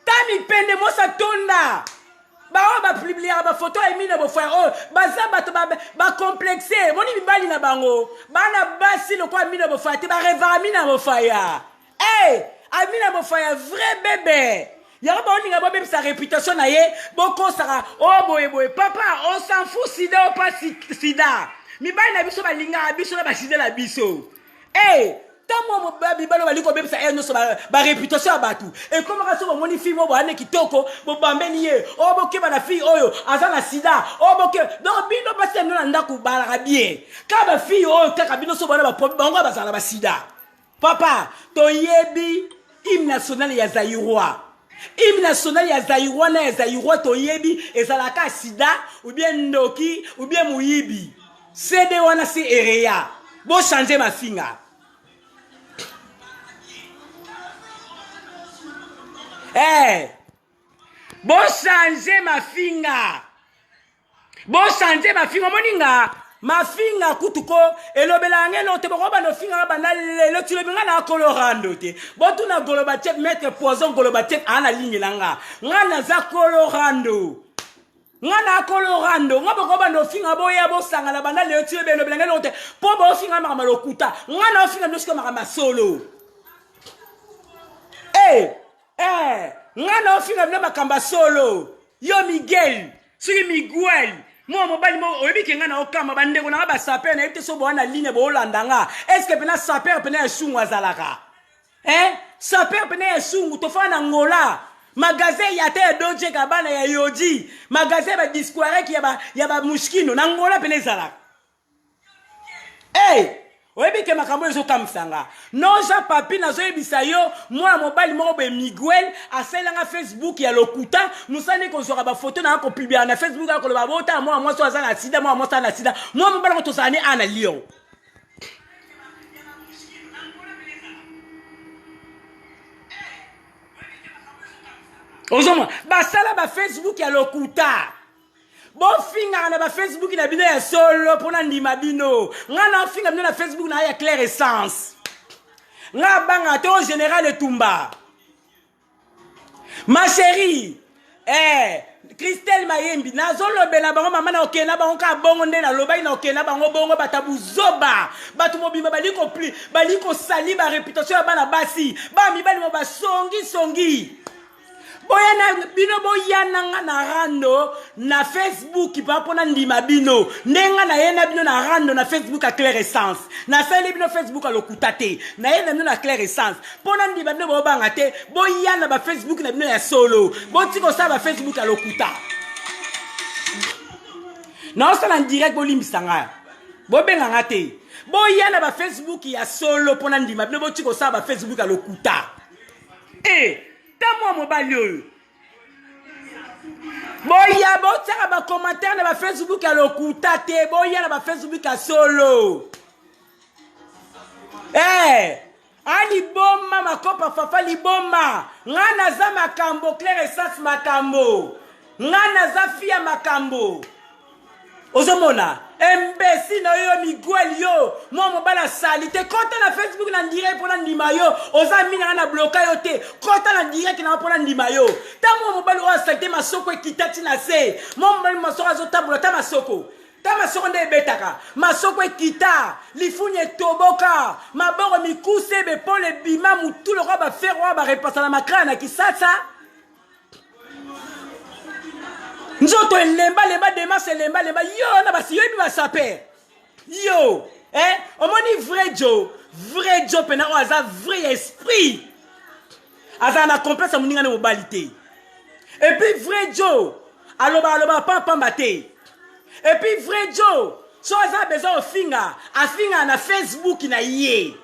Tami pende mo sa tonda. Ba publier ba photo Amina Bofaya baza ba complexé. Moni bibali na bango. Bana basi lo kwa Amina Bofaya te ba reva Amina Bofaya. Amina Bofaya vrai bébé. Y'a pas on a même sa réputation na ye. Boko sara boy papa on s'en fout sida ou pas sida. Mi ba na biso ba linga biso na ba sida la biso. Tamo babi balo baliko bebe sa eno so ba réputation abatu et comme raso ba moni fille mo ba ne kitoko bo bambeni ye boke ba na fille oyo azana sida boke donc bino ba se no na ndaku ba la bien ka ba fille oyo kaka bino so ba na ba bango ba zala ba sida papa to yebi hymne national ya Zaïrois hymne national ya Zaïrois na Zaïrois to yebi ezalaka sida ou bien ndoki ou bien muyibi CD wana si ereya bo changer ma finga. Bon changer ma finga. Bon changer ma finga moninga. Ma finga kutuko elobela ngelo te boko ba no finga ba na lelo tu le binga na colorando te. Bon tu na goloba chef mettre poison goloba chef ana ligne langa. Ngana za colorando. Ngana colorando ngaboko ba no finga boya bo sanga la bana lelo tu le elobela ngelo te. Po bo finga makama lokuta. Ngana finga nosiko makama solo. Ngana ofinga bina makamba solo yo Miguel suri Miguel mo mobali mo oyebi ke ngana okamba bandeko na ba saper na ete so bo na ligne bo landanga est-ce que pena saper pena esungu azalaka saper pena esungu to fana ngola magasin ya te doje kabana ya yoji magasin ba disquare ki ya ba mushkino na ngola pena ezalaka oyebi ke makambo ezo kamsanga noja papi nazo yebisa yo mwana mobali moko be Miguel aselanga Facebook ya lokuta musani ko zoka ba photo na ko publier na Facebook ko lo ba bota mwa so azana sida mwa so na sida mwa mobali ko tosani ana Lyon ozoma basala ba Facebook ya lokuta bofinga na ba Facebook na bino ya solo pona ndima bino ngana finga bino na Facebook na ya Claire Essence nga banga to général Etumba ma chérie Christelle Mayembi nazolobela bango mama na okena bango ka bongo nde na lobai na okena bango bongo batabuzoba batu mobima baliko sali ba réputation ya bana basi ba mibali mo basongi boyana bino boyana nga na rando na Facebook pa pona ndima bino nenga na yena bino na rando na Facebook a Claire Essence na sali bino Facebook a lokuta te na yena bino na Claire Essence pona ndima bino bobanga te boyana ba Facebook na bino ya solo botiko sa ba Facebook a lokuta na osala en direct bolimbisa nga bobenga nga te boyana ba Facebook ya solo pona ndima bino botiko sa ba Facebook a lokuta moi mobali oyo boya botaka ba commentaire na ba Facebook ya lokuta te boya na ba Facebook ya solo ali bomba makopa fafa liboma ngana za makambo Claire Essence makambo ngana za fia makambo ozomona mbesi na yo miguel yo mo mobala salite kota na Facebook na direct pona ndima yo oza mina na bloka yo te kota na direct na pona ndima yo ta mo mobala o salite masoko ekitati na se mo mobala masoko azotabula ta masoko nde betaka masoko ekita lifunye toboka maboro mikuse be pole bima mutulo kwa ba fer wa ba repasa na makra na kisasa nzoto lemba demase lemba yo na basi yo ba saper yo omoni vrai Joe pena o aza vrai esprit aza na complexe muninga na mobilité et puis vrai Joe aloba pamba te et puis vrai Joe so aza besoin afinga na Facebook na ye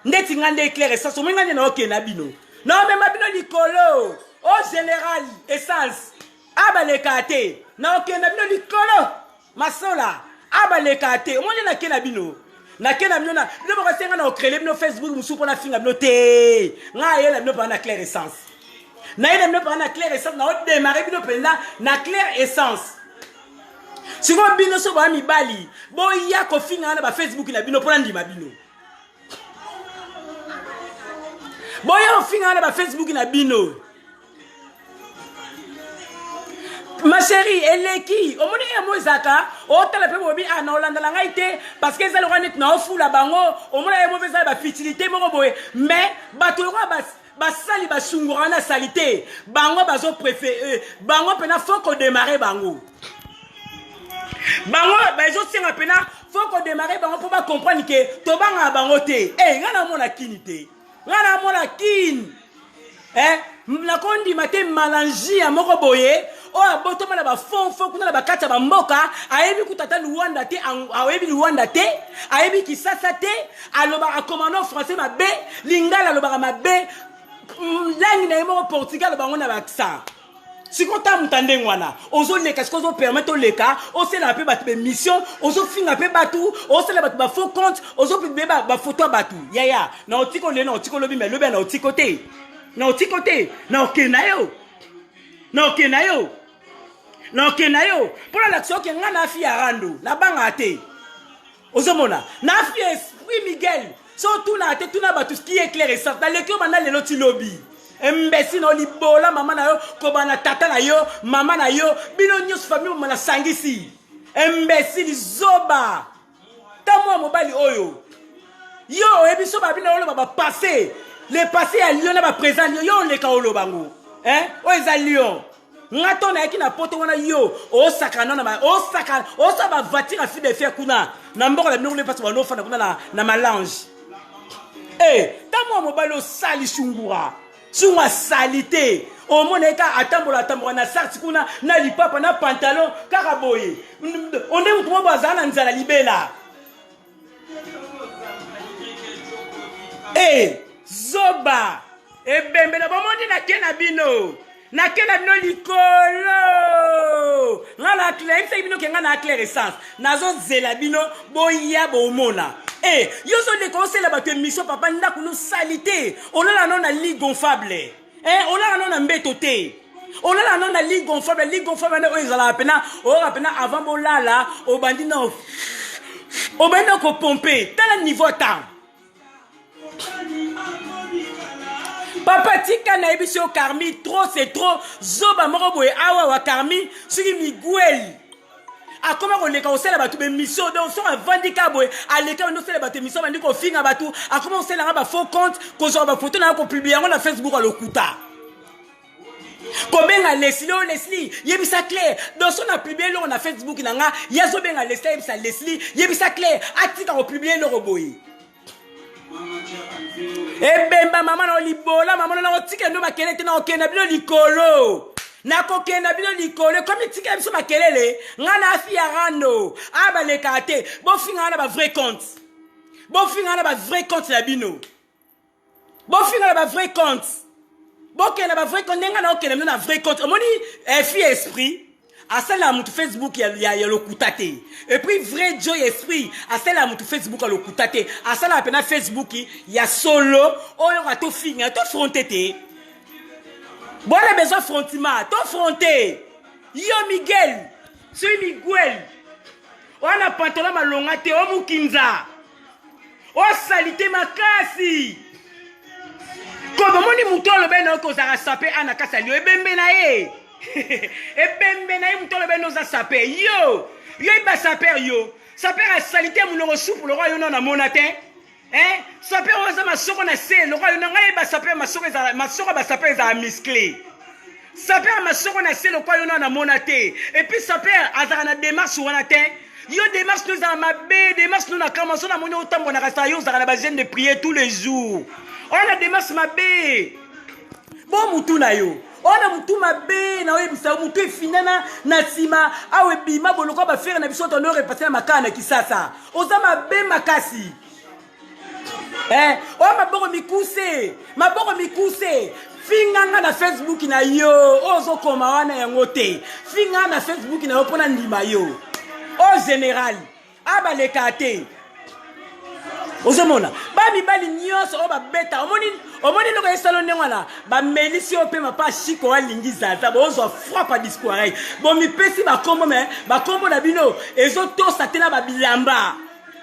ndeti ngande Claire Essence ominga na okena bino non mais mabino likolo au général Essence abalekate na okena bino likolo masola abalekate omoni na kena bino na bino bokasenga na okrele bino Facebook musupo na finga bino te nga yela bino pa na Claire Essence na yela bino pa na Claire Essence na o démarrer bino penda na Claire Essence siko bino so ba mibali boya ko finga na ba Facebook na bino pona ndima bino boya finga na ba Facebook na bino. Ma chérie, elle est qui? Au moment où Mozaka, autant la peau bien en Hollande la gaïté, parce que ça le rend na fou la bango, au moment où mauvaise la fertilité, mais batoura bas sali bas sungurana salité, bango bazo préféré, bango pena faut qu'on démarre bango. Bango bazo singa pena faut qu'on démarre bango pour pas comprendre que to banga bango te. Ngana mona kinité, ngana mona kin. Na kondi mate malangi ya moko boye o abotoma na ba fon kuna na bakata ba mboka ayebi kutata Luanda te ayebi Luanda te ayebi Kisasa te aloba a commandant français mabe lingala aloba mabe langi na yemo Portugal bango na baksa sikota mutande ngwana ozo leka sikozo permettre leka o sela pe batu be mission ozo finga pe batu o sela batu ba faux compte ozo pe ba photo batu ya na otiko le na otiko lobi me lobi na otiko te na otiko te na okenayo pour l'action que ngana fi arando na banga te ozomona na fi esprit Miguel so tuna te tuna batu qui est Claire Essence dans le cœur bana le loti lobby mbesi no libola mama na yo ko bana tata na yo mama na yo bino nyos famille mama na sangisi mbesi lizoba tamo mobali oyo yo ebiso ba bino lo ba passé le passé à Lyon ba présent yo le ka olo bango o eza Lyon ngato na yaki na poto wana yo o sakana na o sakana o sa ba voiture fi de faire kuna na mboko la bino le passe bano fana kuna na malange tamo mobalo sali shungura sunga salité o moneka atambola na sarti kuna na lipapa na pantalon karaboye onde mutu mo bazana nzala libela zoba ebembe na bomondi na kena bino likolo ngala Claire Essence bino kenga na Claire Essence nazo zela bino boya bomona yo so le conseil la bato émission papa ndako no salité olala non na lit gonflable On a un mbeto te. On a la ligue gonflable on est à peine avant bolala au bandit au bandit ko pomper tel niveau temps. Papa tika na ebisio karmi trop c'est trop zoba moko boye awa wa karmi suri miguel. A comment on les conseille là-bas tout mission donc sur un vandika boy à l'école nous c'est là-bas mission bandi ko finga batu a comment on sait là-bas faux compte ko zo ba photo na ko publier on a Facebook à lokuta. Combien à Leslie yebisa clair dans son a publié on a Facebook nanga yazo benga Leslie yebisa Leslie yebisa clair atika ko publier le roboy. E bemba mama na libola mama na otika ndo makelete na okena bino likolo. Na kokenda bino likolo comme tika biso makelele ngana afia rando aba le kate bo finga na ba vrai compte bo finga na ba vrai compte la bino bo finga na ba vrai compte bo kena ba vrai compte ngana okena na vrai compte omoni fi esprit à celle là mutu Facebook ya le kutate et puis vrai joy esprit à celle là mutu Facebook le kutate à celle là pena Facebook ya solo oyo ka to finga to frontete. Bon, on a besoin de frontiment. Ton fronté. Yo Miguel. C'est Miguel. On a pantalon malongate. On moukinza. On salite makasi. Comme on dit mouton le ben on a sapé à nakasa liyo. Ebembe na e. Ebembe na e mouton le ben on a sapé. Yo. Yo iba sapé yo. Sapé a salite mounon soupe le roi yon a monatin. Hein? Sapé oza masoko na se le roi yon a sapé masoko ba sapé za musclé. Sapé masoko na se le roi yon a monaté. Et puis sapé azara na démarche wana te. Yo démarche nous a mabé démarche nous na commencé na moni autant on a resta yo za na besoin de prier tous les jours. On a démarche mabé. Bon mutu na yo. On a mutu mabé na oyebisa mutu finana na sima awe bima boloko ba faire na biso to no repasser na makana kisasa. Oza mabé makasi. Oh maboko mikuse finganga na Facebook na yo ozo koma wana yango te finga na Facebook na yo pona ndima yo o général aba le kate ozomona ba mibali nyonso o ba beta omoni loko esalo ndengwana ba melisi o pe mapa chiko alingiza za bozo frappe discours bon mi pesi ba kombo na bino ezo to satena ba bilamba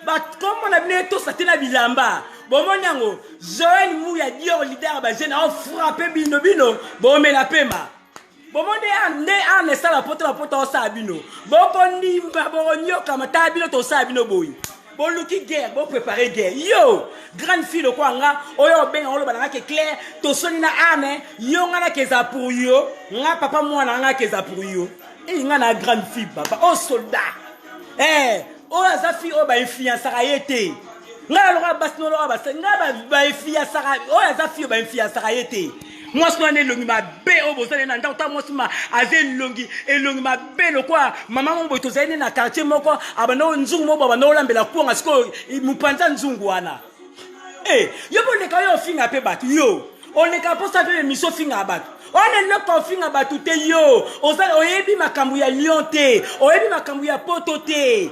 ba kombo na bino to satena bilamba. Bon monyango Joël Mouya Dior leader ba jeune a frappé bino bon me la pema bon monde ne ça la poto o sa bino bon kondi bon nyoka mata bino to sa bino boy bon luki guerre bon préparer guerre yo grande fille le quoi nga oyo ben on le bananga ke clair to soni na ane yo nga na keza pour yo nga papa mwana nga keza pour yo e nga na grande fille papa oh soldat o za fille o ba influence a yete nga lo ba basno lo ba nga ba influence a o za fille ba influence a yete moi ce qu'on est longi ma bé au bosana na ndauta moi ma azel longi et longi ma bé le quoi maman mon boto zaine na quartier moko abano nzungu mo baba no lambela ku ngasko mupanza nzungu wana yo bonne ka yo finga pe bat yo on est capable ça faire mission finga bat on est là pour finga bat tout yo oyebi makambu ya lion te oyebi makambu ya poto te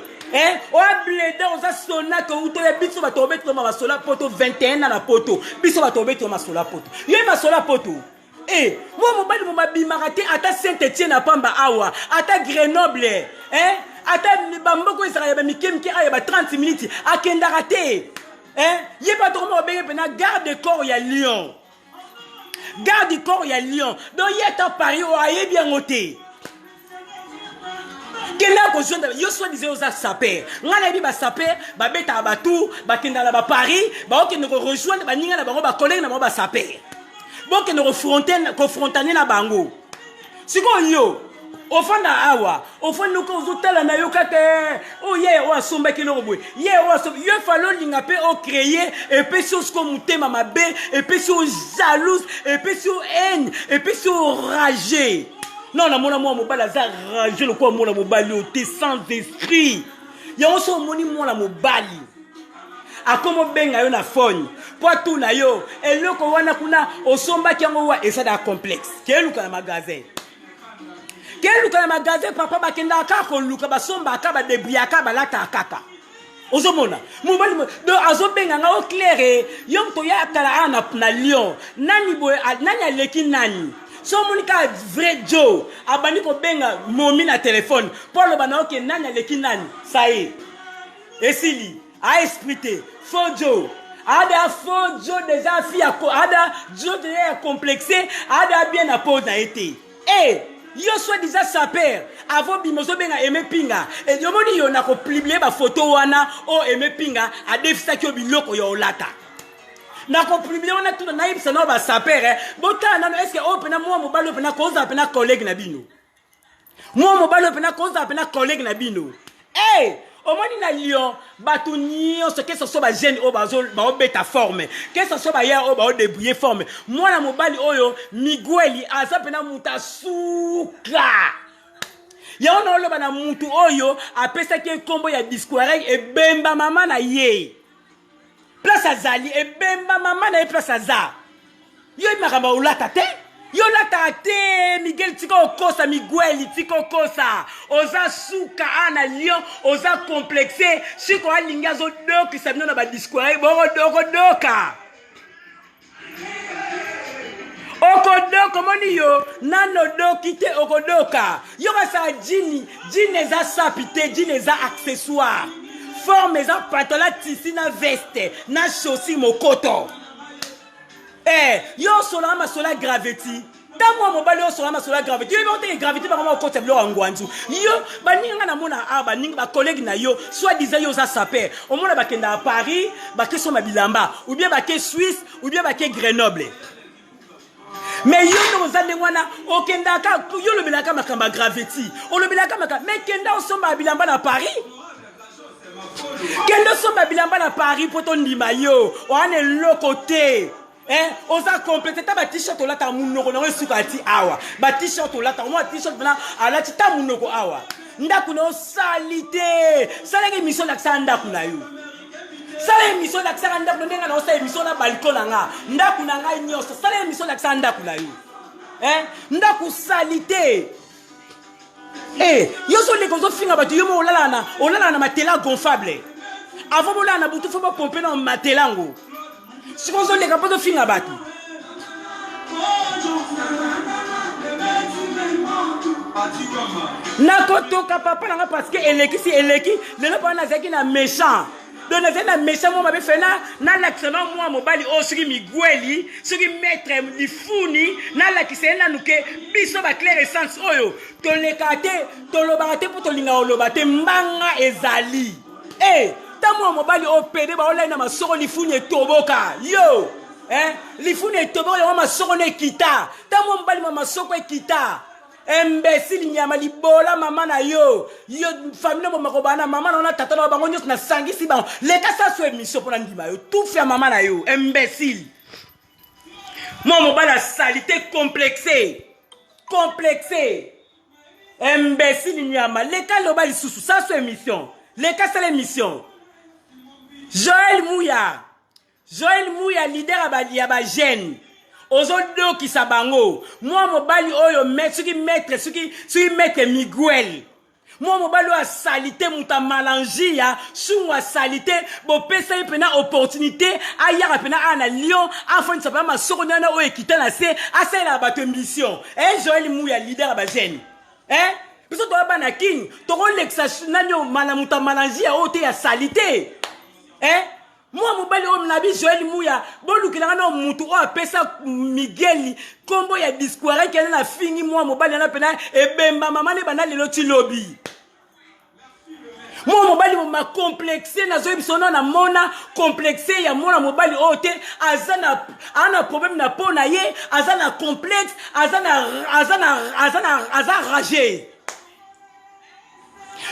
o bleda on a sona que ou to ya biso ba to beto ma sola poto 21 na poto biso ba to beto ma sola poto ye ma sola poto moi mobali mo mabimaka te ata Saint-Étienne na pamba awa ata Grenoble ata bamboko Israël ba mikemke aya ba 30 minutes akendaka te ye ba to mo benge pena garde corps ya Lyon garde corps ya Lyon donc yeta Paris o aye bien ngote kena ko jonda yo so disait aux sapeurs ngana bi ba sapeur ba beta ba tout ba kenda la ba Paris ba okende ko rejoindre ba ninga na bango ba collègue na ba sapeur bon que nous confronter na bango siko yo ofanda awa ofanda ko zotala na yo kate o ye o asomba kilo boy ye o asomba yo falo linga pe o créer et puis sur ce ko mutema mabe et puis sur jalouse et puis sur haine et puis sur ragé. Non, na mona moi mobali za ragé le quoi mona mobali o te sans esprit. Ya on so moni mona mobali. A comme benga yo na phone. Pour tout na yo et le ko wana kuna osomba kyango wa esa da complexe. Keluka na magasin. Keluka na magasin papa bakenda ka ko luka basomba ka ba debriaka balata kaka. ozomona mobali do azobenga nga au clair yo to ya kala na Lyon nani boy nani aleki nani so monika vrai Joe abani ko benga momi na téléphone Paul bana ok nani aleki nani ça y est esili a expliqué faux Joe ada faux Joe déjà fille ada Joe déjà complexé ada bien à pause na été yo soit déjà sa père avant bimozo benga Aimé Pinga et yo moni yo na ko publier ba photo wana o Aimé Pinga a defisa ki biloko yo lata na ko publier wana tout na yibisa no ba sa père botana est-ce que o pena moi mobalo pena koza pena collègue na bino moi mobalo pena koza pena collègue na bino omoni na Lyon batu nyonso que ce soit ba jeune o ba beta forme que ce soit ba ya o ba débrouiller forme moi na mobali oyo Migueli aza pena muta suka ya ona oloba na mutu oyo apesa ki kombo ya discourage e bemba mama na ye place azali e bemba mama na ye place aza yo makamba ulata te yo lata te Miguel tika okosa Migueli tika okosa oza suka ana Lyon oza complexé siko alingi azo doki sabino na ba discours boko doka okodoko moni yo nano doki te okodoka yo kasa jini eza sapite jini eza accessoire forme eza patola tisi na veste na chaussure mokoto yo sola masola gravity Tamo mobali yo sola masola gravity yo monte gravity ba koma okota bilo angwanzu yo baninga na mona baninga ba collègue na yo soit disait yo za saper au mona bakenda à Paris baké so mabilamba ou bien baké Suisse ou bien baké Grenoble mais yo no zande wana okenda ka yo lo belaka makamba gravity o lo belaka makamba mais kenda so mabilamba na Paris kenda so mabilamba na Paris poto ndima yo o ane lo côté oza complété ta ba t-shirt o lata munoko na suka ti awa ba t-shirt o lata mo t-shirt bana ala ti ta munoko awa ndaku no salite salenge mission la ksanda kuna yo salenge mission la ksanda ndaku ndenga na osa mission na balcon nga ndaku na nga nyoso salenge mission la ksanda kuna yo ndaku salite yo so le kozo finga ba yo mo olala na matela gonflable avant bola na butu fo ba pomper na matelango si vous avez capable de finir à battre. Nakoto papa nanga parce que eleki si eleki le lo pana zaki na méchant. Donc na méchant moi m'a fait na l'accident moi mobali o suri Migueli suri maître lifuni na la ki se na nuke biso ba clair essence oyo to le kate to lo barate pour to linga o lo bate mbanga ezali. Tamo mobali o pede ba online na masoko lifuni etoboka yo lifuni etoboka yo masoko ne kita tamo mobali ma masoko ekita imbécile nyama libola mama na yo famille mo makobana mama na tata na bango nyos na sangisi ba le ka sa so émission pour ndima yo tout fait mama na yo imbécile mon mobali a salité complexé imbécile nyama le ka lo bali susu ça so émission le ka c'est l'émission Joël Mouya leader ya ba jeune ozodo ki sabango moi mobali oyo maître Miguel moi mobali a salité muta malangi ya sungwa salité bo pesa pena opportunité aya pena ana Lyon afin ça pas masoko na o ekita na se asela ba ambition Joël Mouya leader ba jeune biso to ba na king to ko lexa nanyo malamuta malangi ya ote ya salité moi mobali o mnabi Joël Mouya bolukilanga na mutu o apesa Miguel kombo ya discours kene na fingi moi mobali na pena ebemba mama ne bana lelo ti lobby moi mobali ma complexé na zo bisono na mona complexé ya mona mobali o te azana ana problème na pona ye azana complexe azana ragé.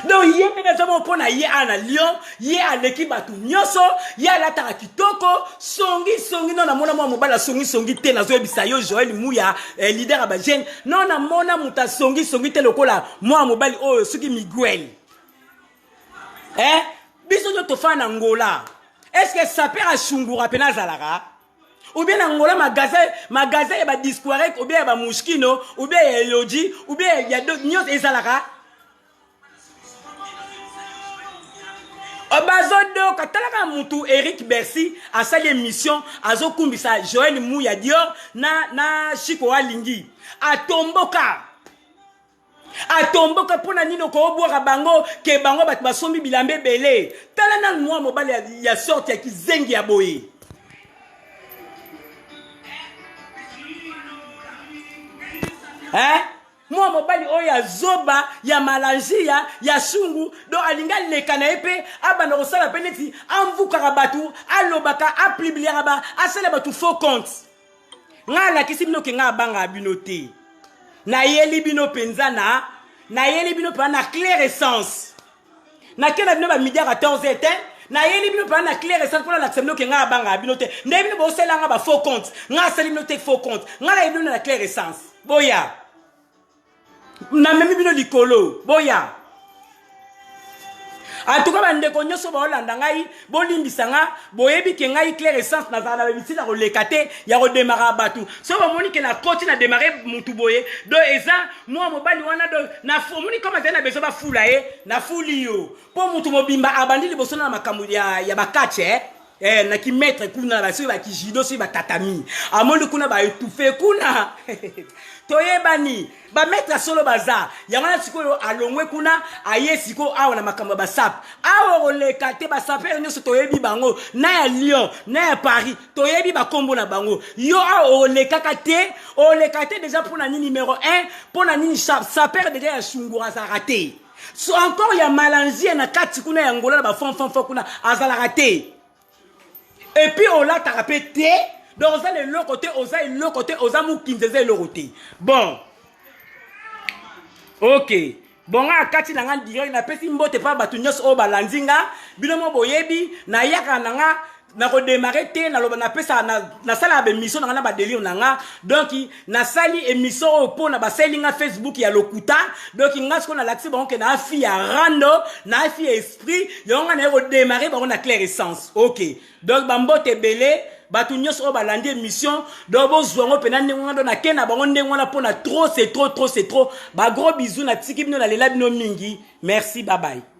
Donc yé nga zamo pona yé ana Lyon yé aleki batu nyoso yé alata kitoko songi non na mona mobala songi te na zo ebisa yo Joël Mouya leader ba jeune non na mona muta songi te lokola moi mobali o suki Miguel biso to fana ngola est-ce que ça peut achungura pena zalaka ou bien Angola magasin ya ba discours ou bien ba muskino ou bien ya Elodie ou bien ya d'autres nyos ezalaka Obazodo katalaka mutu Eric Bercy a sa émission azo kumbisa Joël Mouya Dior na Chiko Alingi atomboka pona nino ko boira bango ke bango bat basombi bilambe belé tala na moi mobali ya sorte ya kizengi ya boye moi mobali oya zoba ya malangia ya sungu do alinga leka na epe abana kosala peneti amvuka batu alobaka aplibliaka ba asala batu faux compte ngala kisi bino ke nga banga binote na yeli bino penzana na yeli bino pa na clair essence na kena bino ba midi à 14h na yeli bino pa na clair essence pour la bino ke nga banga binote nde bino bo sela nga ba faux compte nga sali bino te faux compte ngala bino na clair essence boya na memi bino likolo boya en tout cas bande ko nyoso ba olanda ngai bolimbisa nga boyebi ke ngai clair essence na zala ba bitila ko lekate ya ko démarrer batu so ba moni ke na koti na démarrer mutu boye do eza moi mobali wana do na moni comme azana beso ba fula na fuli yo po mutu mobimba abandi liboso na makambu ya bakache na ki mettre kuna ba so ba ki jido so ba tatami amoni kuna ba étouffer kuna toyebani ba mettre solo baza yangana sikoyo alongwe kuna aye siko awa na makambo ba sap awa lekate ba saper nyoso toyebi bango na ya Lyon na ya Paris toyebi ba kombo na bango yo awa lekate déjà pour na ni numéro 1 pour na ni saper déjà ya shungura za raté so encore ya malangie na kati kuna ya ngola na ba fon kuna azala raté et puis on l'a tapé donc on a le côté on a moukinzeze le côté bon ok bon a kati na nga direct na pesi mbote pa batu nyos o balanzinga bino mo boyebi na yaka na nga na ko démarrer te na loba na pesa na sala ba émission na ba délire na nga donc na sali émission po na ba selinga Facebook ya lokuta donc ngasko na l'accès bon que na fi ya rando na fi esprit yonga na ko démarrer ba on a clair essence ok donc ba mbote belé batu nyos o balandi émission do bo zwango pena ndenge ndo na kena bango ndenge wana pona trop c'est trop ba gros bisous na tiki bino na lela bino mingi merci bye bye.